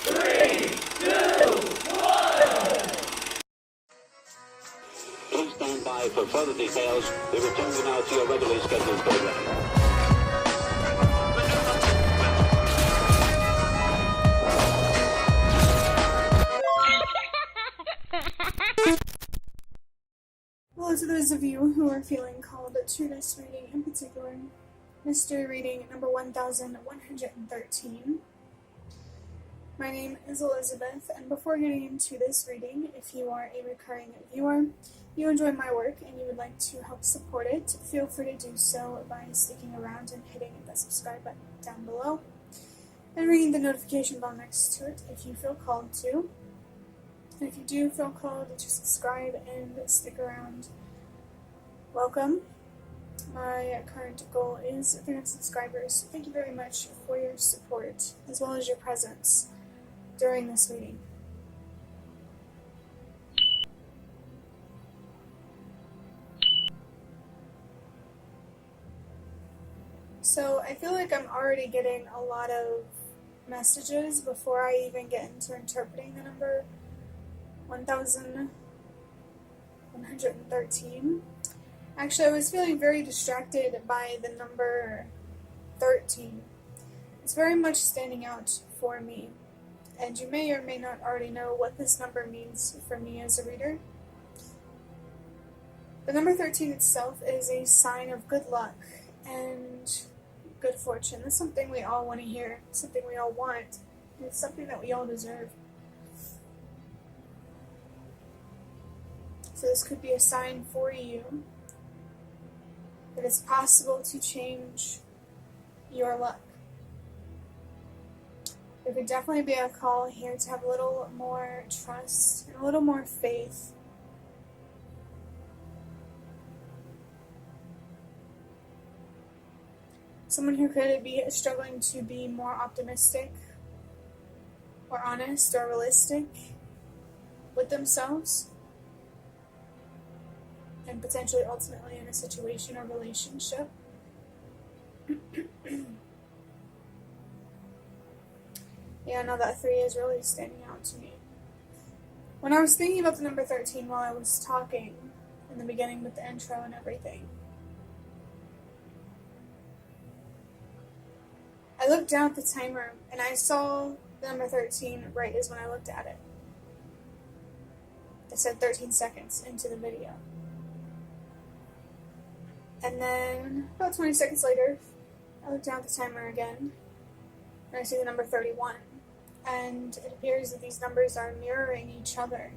3, 2, 1. Please stand by for further details. We return you now to your regularly scheduled program. Well, to those of you who are feeling called to this reading in particular, mystery reading number 1113. My name is Elizabeth, and before getting into this reading, if you are a recurring viewer, you enjoy my work, and you would like to help support it, feel free to do so by sticking around and hitting the subscribe button down below, and ringing the notification bell next to it if you feel called to. And if you do feel called to subscribe and stick around, welcome. My current goal is 300 subscribers. Thank you very much for your support, as well as your presence during this reading. So I feel like I'm already getting a lot of messages before I even get into interpreting the number 1113. Actually, I was feeling very distracted by the number 13. It's very much standing out for me, and you may or may not already know what this number means for me as a reader. The number 13 itself is a sign of good luck and good fortune. That's something we all want to hear, something we all want, and it's something that we all deserve. So this could be a sign for you that it's possible to change your luck. There could definitely be a call here to have a little more trust and a little more faith. Someone who could be struggling to be more optimistic or honest or realistic with themselves, and potentially ultimately in a situation or relationship. Yeah, no, that 3 is really standing out to me. When I was thinking about the number 13 while I was talking in the beginning with the intro and everything, I looked down at the timer and I saw the number 13 right as when I looked at it. It said 13 seconds into the video. And then, about 20 seconds later, I look down at the timer again, and I see the number 31. And it appears that these numbers are mirroring each other.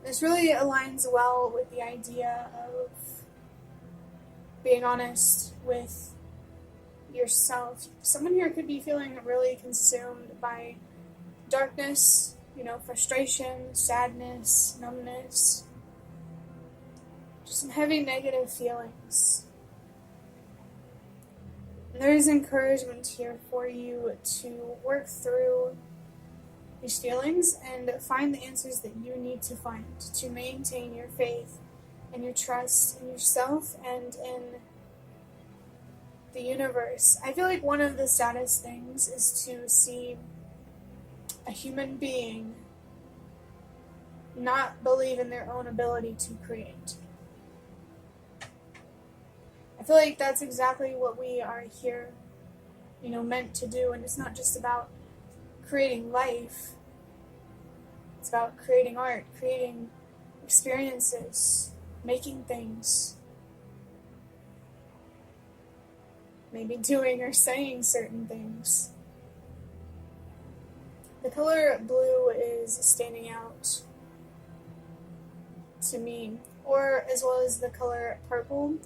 This really aligns well with the idea of being honest with yourself. Someone here could be feeling really consumed by darkness, frustration, sadness, numbness, some heavy negative feelings. And there is encouragement here for you to work through these feelings and find the answers that you need to find to maintain your faith and your trust in yourself and in the universe. I feel like one of the saddest things is to see a human being not believe in their own ability to create. I feel like that's exactly what we are here, meant to do. And it's not just about creating life. It's about creating art, creating experiences, making things. Maybe doing or saying certain things. The color blue is standing out to me, or as well as the color purple.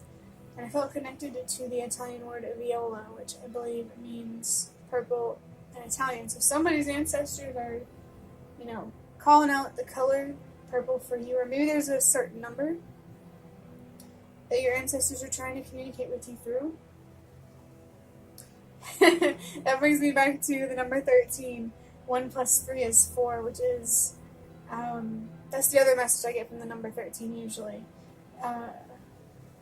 And I felt connected to the Italian word viola, which I believe means purple in Italian. So somebody's ancestors are, calling out the color purple for you, or maybe there's a certain number that your ancestors are trying to communicate with you through. That brings me back to the number 13. 1 plus 3 is 4, which is, that's the other message I get from the number 13 usually.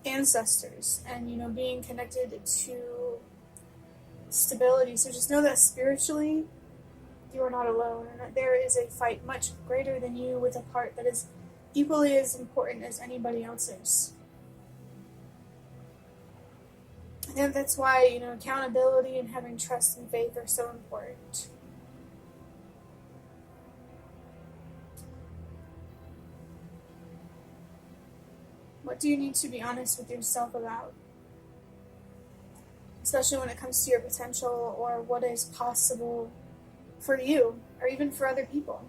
Ancestors and, being connected to stability. So just know that spiritually, you are not alone, and that there is a fight much greater than you with a part that is equally as important as anybody else's. And that's why, accountability and having trust and faith are so important. What do you need to be honest with yourself about? Especially when it comes to your potential or what is possible for you or even for other people.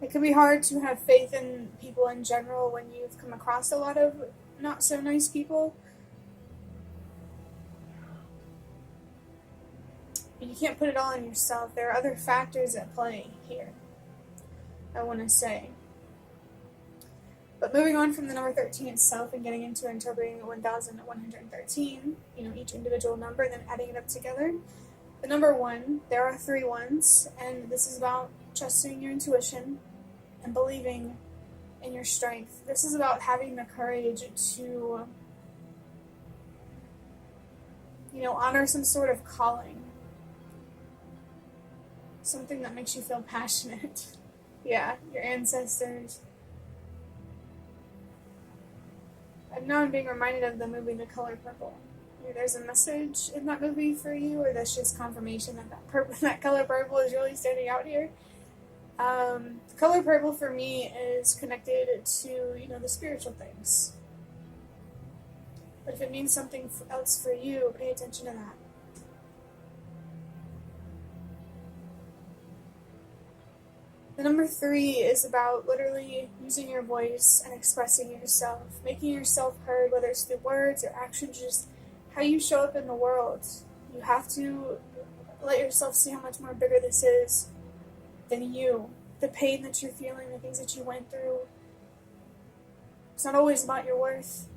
It can be hard to have faith in people in general when you've come across a lot of not so nice people. But you can't put it all on yourself. There are other factors at play here, I want to say. But moving on from the number 13 itself and getting into interpreting 1113, each individual number, and then adding it up together. The number 1, there are 3 ones, and this is about trusting your intuition and believing in your strength. This is about having the courage to, honor some sort of calling. Something that makes you feel passionate. Yeah, your ancestors. And now I'm being reminded of the movie The Color Purple. Maybe there's a message in that movie for you, or that's just confirmation that that color purple is really standing out here. The color purple for me is connected to, the spiritual things. But if it means something else for you, pay attention to that. The number 3 is about literally using your voice and expressing yourself, making yourself heard, whether it's through words or actions, just how you show up in the world. You have to let yourself see how much more bigger this is than you. The pain that you're feeling, the things that you went through. It's not always about your worth,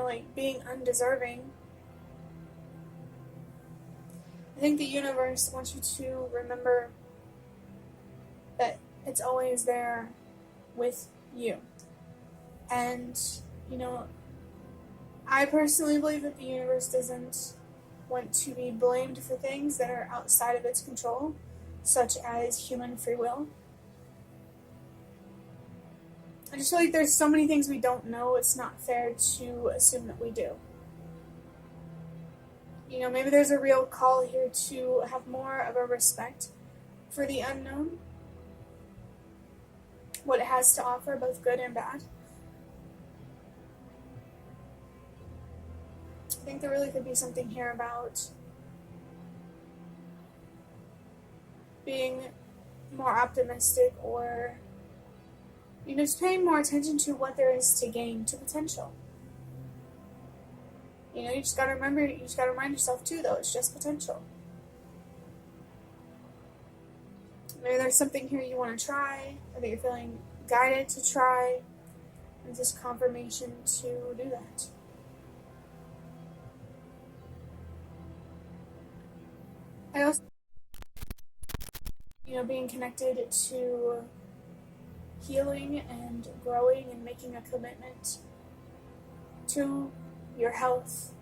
like being undeserving. I think the universe wants you to remember that it's always there with you. And, I personally believe that the universe doesn't want to be blamed for things that are outside of its control, such as human free will. I just feel like there's so many things we don't know, it's not fair to assume that we do. Maybe there's a real call here to have more of a respect for the unknown, what it has to offer, both good and bad. I think there really could be something here about being more optimistic, or just paying more attention to what there is to gain, to potential. You just gotta remember, you just gotta remind yourself too, though, it's just potential. Maybe there's something here you want to try, or that you're feeling guided to try, and just confirmation to do that. I also, being connected to healing and growing and making a commitment to your health,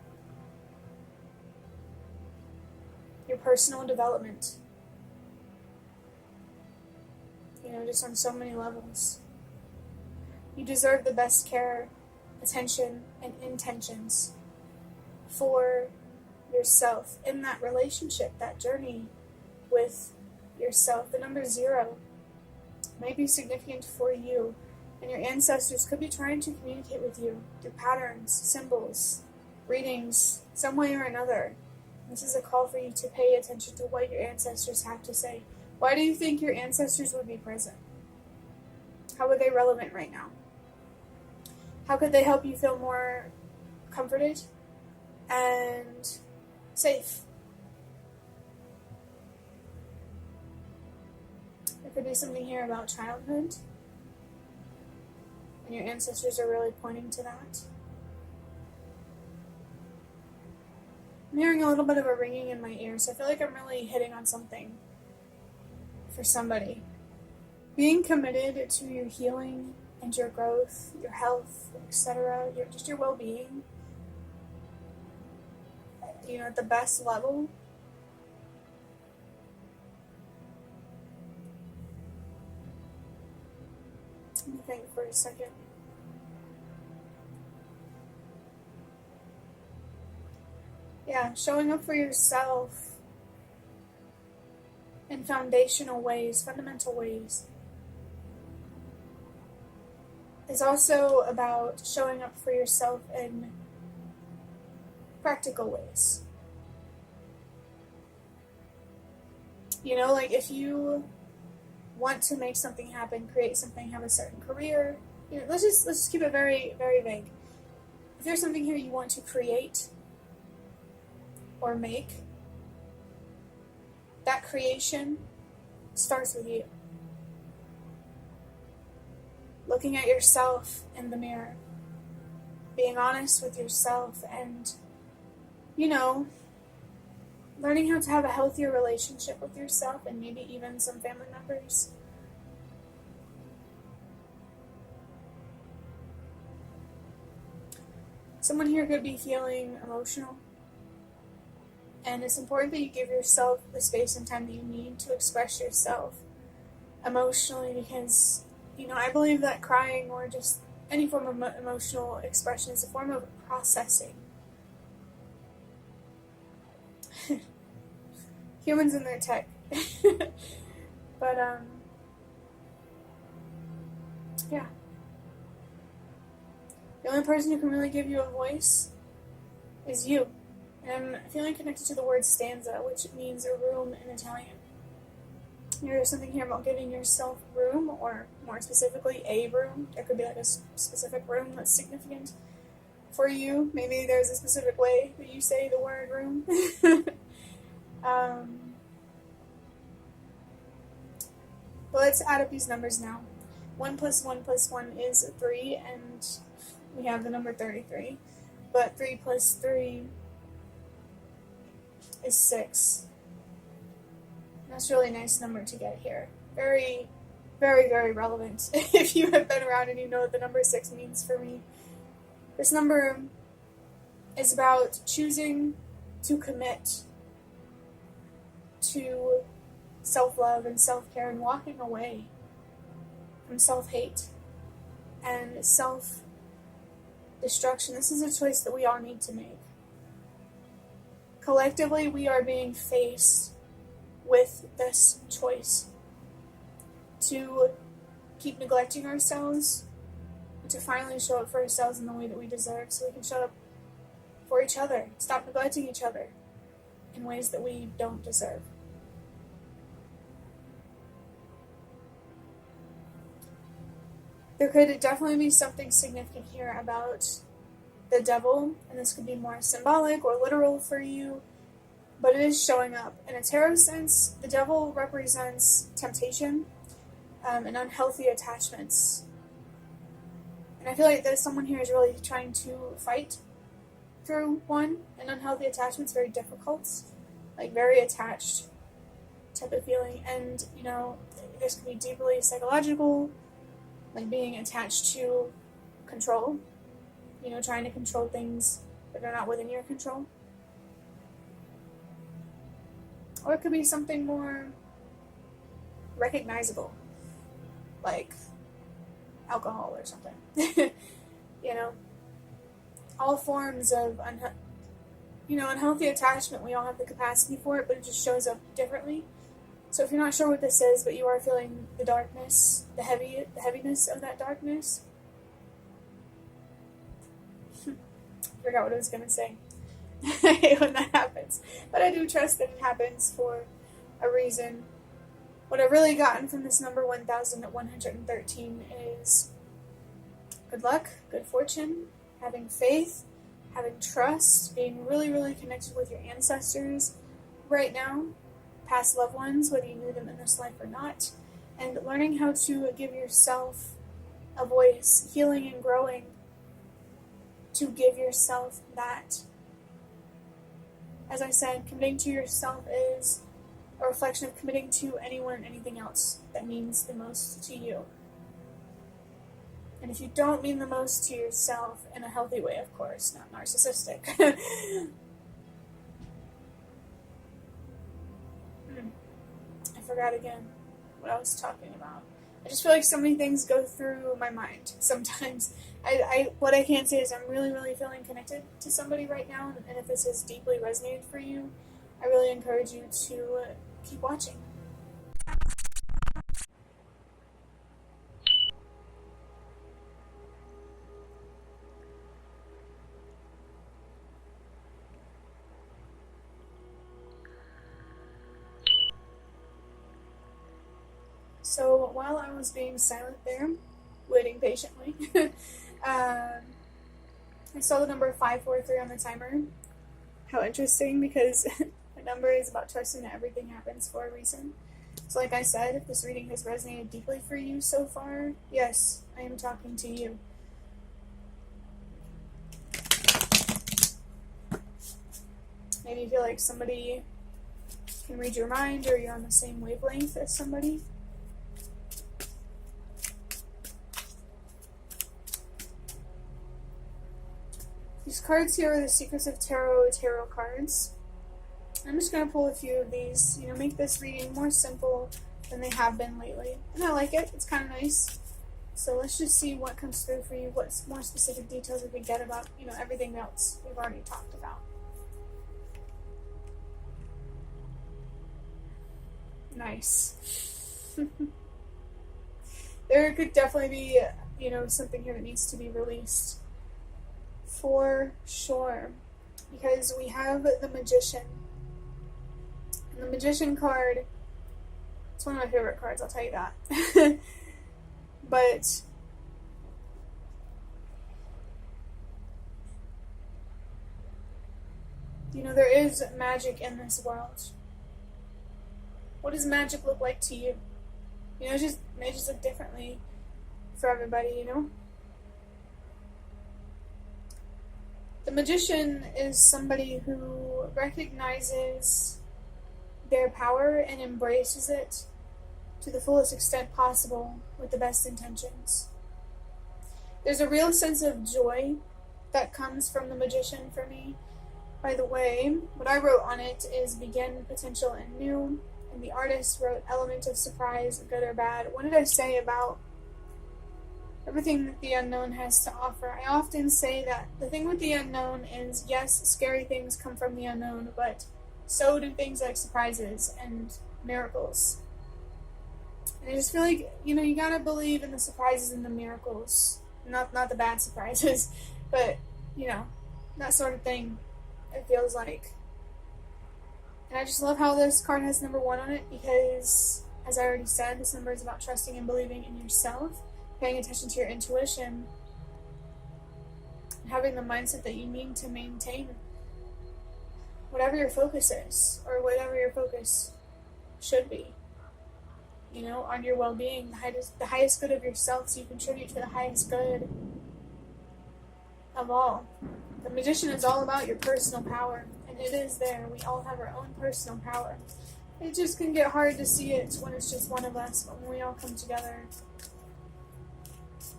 your personal development, just on so many levels. You deserve the best care, attention, and intentions for yourself in that relationship, that journey with yourself. The number 0 may be significant for you, and your ancestors could be trying to communicate with you through patterns, symbols, readings, some way or another. This is a call for you to pay attention to what your ancestors have to say. Why do you think your ancestors would be present? How are they relevant right now? How could they help you feel more comforted and safe? There could be something here about childhood, and your ancestors are really pointing to that. I'm hearing a little bit of a ringing in my ears, so I feel like I'm really hitting on something for somebody. Being committed to your healing and your growth, your health, etc., just your well-being. at the best level. Let me think for a second. Yeah, showing up for yourself in foundational ways, fundamental ways, is also about showing up for yourself in practical ways. Like if you want to make something happen, create something, have a certain career, let's just keep it very, very vague. If there's something here you want to create or make, that creation starts with you. Looking at yourself in the mirror, being honest with yourself, and, learning how to have a healthier relationship with yourself and maybe even some family members. Someone here could be feeling emotional, and it's important that you give yourself the space and time that you need to express yourself emotionally, because, I believe that crying or just any form of emotional expression is a form of processing. Humans and their tech. But, yeah. The only person who can really give you a voice is you. And I'm feeling connected to the word stanza, which means a room in Italian. There's something here about giving yourself room, or more specifically, a room. There could be like a specific room that's significant for you. Maybe there's a specific way that you say the word room. But let's add up these numbers now. 1 plus 1 plus 1 is 3, and we have the number 33. But 3 plus 3 is 6. That's a really nice number to get here. Very, very, very relevant. If you have been around and you know what the number 6 means for me. This number is about choosing to commit to self-love and self-care and walking away from self-hate and self-destruction. This is a choice that we all need to make. Collectively, we are being faced with this choice to keep neglecting ourselves, to finally show up for ourselves in the way that we deserve, so we can show up for each other, stop neglecting each other in ways that we don't deserve. There could definitely be something significant here about the devil, and this could be more symbolic or literal for you, but it is showing up. In a tarot sense, the devil represents temptation and unhealthy attachments. And I feel like there's someone here is really trying to fight through one, and unhealthy attachments, very difficult, like very attached type of feeling. And, this could be deeply psychological, like being attached to control, trying to control things that are not within your control. Or it could be something more recognizable, like alcohol or something. All forms of unhealthy attachment, we all have the capacity for it, but it just shows up differently. So if you're not sure what this is, but you are feeling the darkness, the heaviness of that darkness, forgot what I was going to say. I hate when that happens. But I do trust that it happens for a reason. What I've really gotten from this number 1113 is good luck, good fortune, having faith, having trust, being really, really connected with your ancestors right now, past loved ones, whether you knew them in this life or not, and learning how to give yourself a voice, healing and growing, to give yourself that. As I said, committing to yourself is a reflection of committing to anyone and anything else that means the most to you. And if you don't mean the most to yourself, in a healthy way, of course, not narcissistic, forgot again what I was talking about. I just feel like so many things go through my mind sometimes. What I can say is I'm really, really feeling connected to somebody right now, and if this has deeply resonated for you, I really encourage you to keep watching. So while I was being silent there, waiting patiently, I saw the number 543 on the timer. How interesting, because the number is about trusting that everything happens for a reason. So like I said, if this reading has resonated deeply for you so far, yes, I am talking to you. Maybe you feel like somebody can read your mind, or you're on the same wavelength as somebody. These cards here are the Secrets of Tarot cards. I'm just going to pull a few of these, make this reading more simple than they have been lately. And I like it. It's kind of nice. So let's just see what comes through for you, what more specific details we can get about, everything else we've already talked about. Nice. There could definitely be, something here that needs to be released. For sure. Because we have the Magician. And the Magician card, it's one of my favorite cards, I'll tell you that. But there is magic in this world. What does magic look like to you? It may just look differently for everybody, The Magician is somebody who recognizes their power and embraces it to the fullest extent possible with the best intentions. There's a real sense of joy that comes from the Magician for me. By the way, what I wrote on it is begin, potential, and new. And the artist wrote element of surprise, good or bad. What did I say about everything that the unknown has to offer? I often say that the thing with the unknown is, yes, scary things come from the unknown, but so do things like surprises and miracles. And I just feel like, you gotta believe in the surprises and the miracles. Not the bad surprises, but, that sort of thing, it feels like. And I just love how this card has number 1 on it, because, as I already said, this number is about trusting and believing in yourself, paying attention to your intuition, and having the mindset that you need to maintain whatever your focus is, or whatever your focus should be. On your well-being, the highest good of yourself, so you contribute to the highest good of all. The Magician is all about your personal power, and it is there. We all have our own personal power. It just can get hard to see it when it's just one of us, but when we all come together.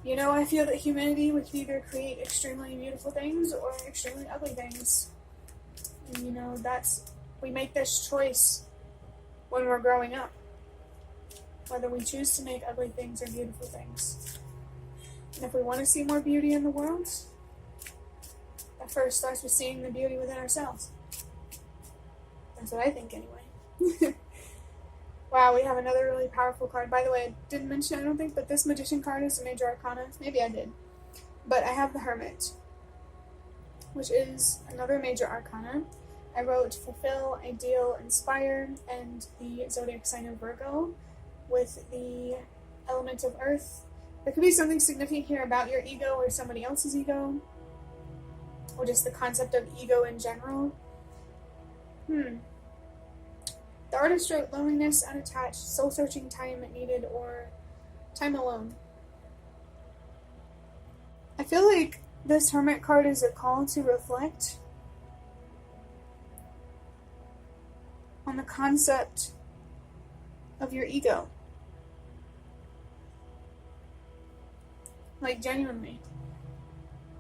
I feel that humanity, we can either create extremely beautiful things or extremely ugly things. And we make this choice when we're growing up, whether we choose to make ugly things or beautiful things. And if we want to see more beauty in the world, that first starts with seeing the beauty within ourselves. That's what I think, anyway. Wow, we have another really powerful card. By the way, I didn't mention, I don't think, but this Magician card is a major arcana. Maybe I did. But I have the Hermit, which is another major arcana. I wrote fulfill, ideal, inspire, and the zodiac sign of Virgo with the element of earth. There could be something significant here about your ego or somebody else's ego, or just the concept of ego in general. The artist wrote loneliness, unattached, soul-searching, time needed, or time alone. I feel like this Hermit card is a call to reflect on the concept of your ego. Like, genuinely.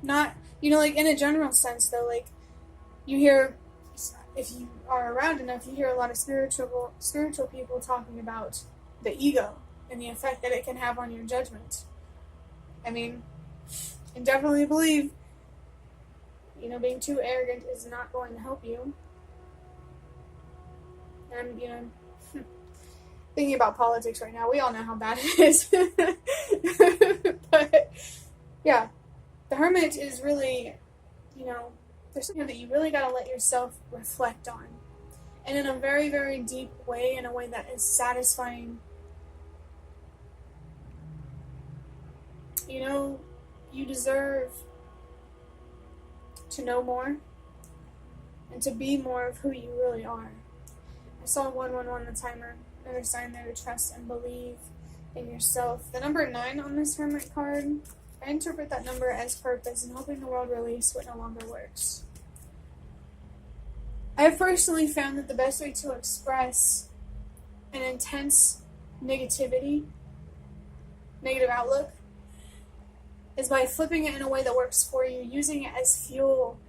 Not, in a general sense, though, like, you hear, if you are around enough, you hear a lot of spiritual people talking about the ego and the effect that it can have on your judgment. I mean, I definitely believe, being too arrogant is not going to help you. And, thinking about politics right now, we all know how bad it is. But, yeah, the Hermit is really, there's something that you really got to let yourself reflect on. And in a very, very deep way, in a way that is satisfying. You deserve to know more and to be more of who you really are. I saw 111 the timer, another sign there to trust and believe in yourself. The number 9 on this Hermit card, I interpret that number as purpose and helping the world release what no longer works. I have personally found that the best way to express an intense negative outlook, is by flipping it in a way that works for you, using it as fuel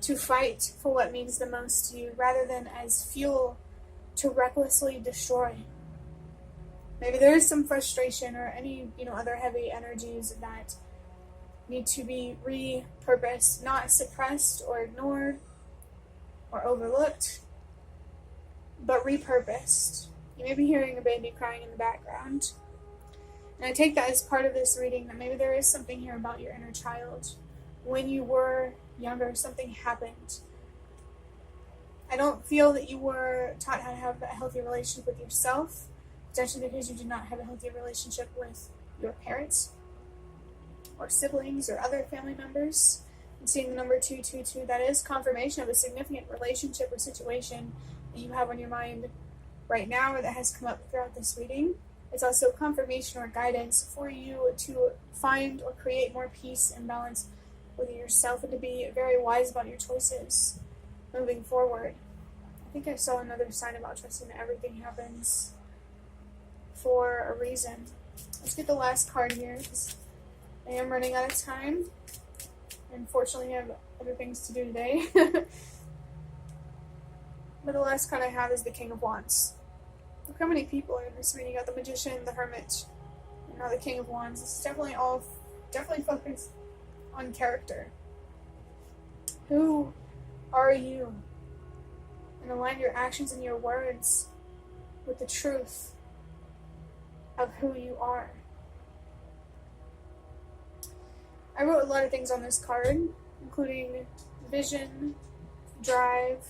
to fight for what means the most to you, rather than as fuel to recklessly destroy. Maybe there is some frustration or any, other heavy energies that need to be repurposed, not suppressed or ignored or overlooked, but repurposed. You may be hearing a baby crying in the background. And I take that as part of this reading, that maybe there is something here about your inner child. When you were younger, something happened. I don't feel that you were taught how to have a healthy relationship with yourself, potentially because you did not have a healthy relationship with your parents or siblings or other family members. And seeing the number 222, that is confirmation of a significant relationship or situation that you have on your mind right now, or that has come up throughout this reading. It's also confirmation or guidance for you to find or create more peace and balance within yourself, and to be very wise about your choices moving forward. I think I saw another sign about trusting that everything happens for a reason. Let's get the last card here, because I am running out of time. Unfortunately, I have other things to do today. But the last card I have is the King of Wands. Look how many people are in this reading. You got the Magician, the Hermit, and now the King of Wands. This is definitely focused on character. Who are you? And align your actions and your words with the truth of who you are. I wrote a lot of things on this card, including vision, drive,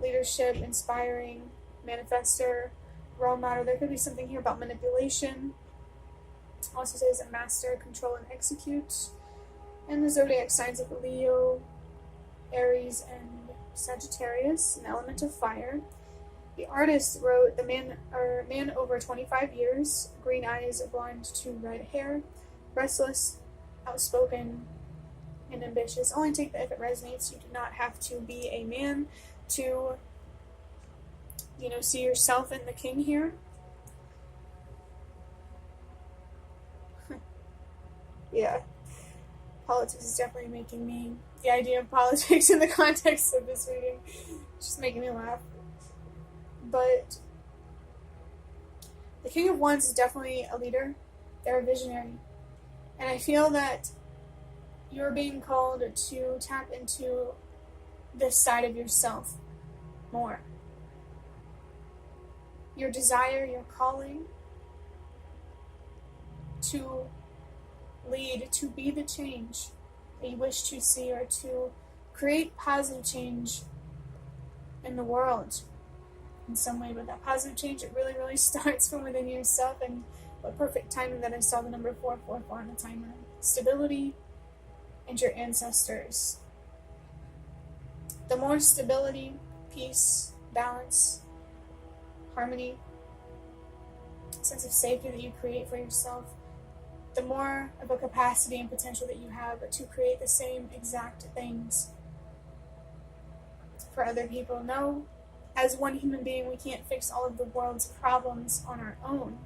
leadership, inspiring, manifestor, role model. There could be something here about manipulation. Also says master, control, and execute. And the zodiac signs of Leo, Aries, and Sagittarius, an element of fire. The artist wrote the man over 25 years, green eyes, blonde to red hair, restless, outspoken, and ambitious. Only take that if it resonates. You do not have to be a man to, see yourself in the king here. Yeah. Politics is definitely making me, the idea of politics in the context of this reading, just making me laugh. But the King of Wands is definitely a leader. They're a visionary. And I feel that you're being called to tap into this side of yourself more. Your desire, your calling to lead, to be the change that you wish to see, or to create positive change in the world in some way. But that positive change, it really, really starts from within yourself. And what perfect timing that I saw the number 444 on the timer. Stability and your ancestors. The more stability, peace, balance, harmony, sense of safety that you create for yourself, the more of a capacity and potential that you have to create the same exact things for other people. No, as one human being, we can't fix all of the world's problems on our own,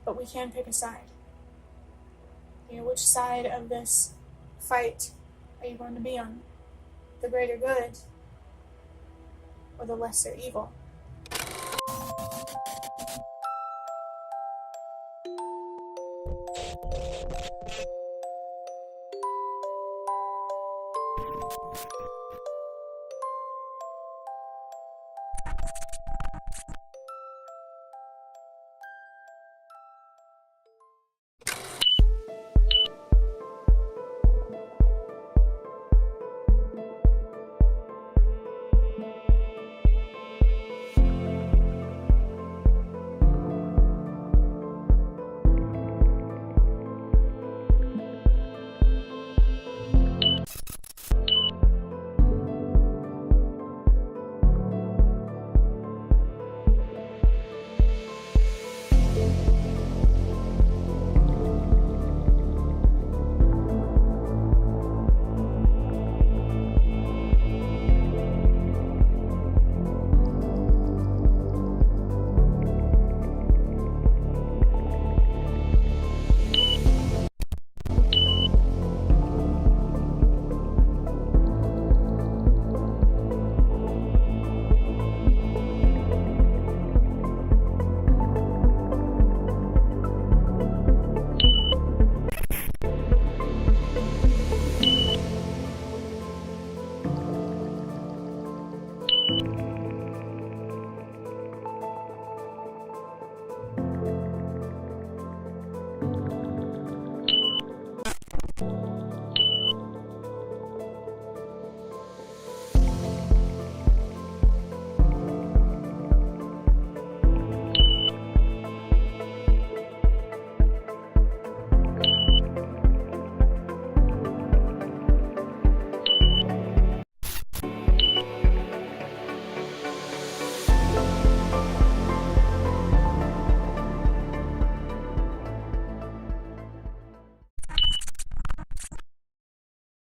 but we can pick a side. Which side of this fight are you going to be on? the greater good or the lesser evil.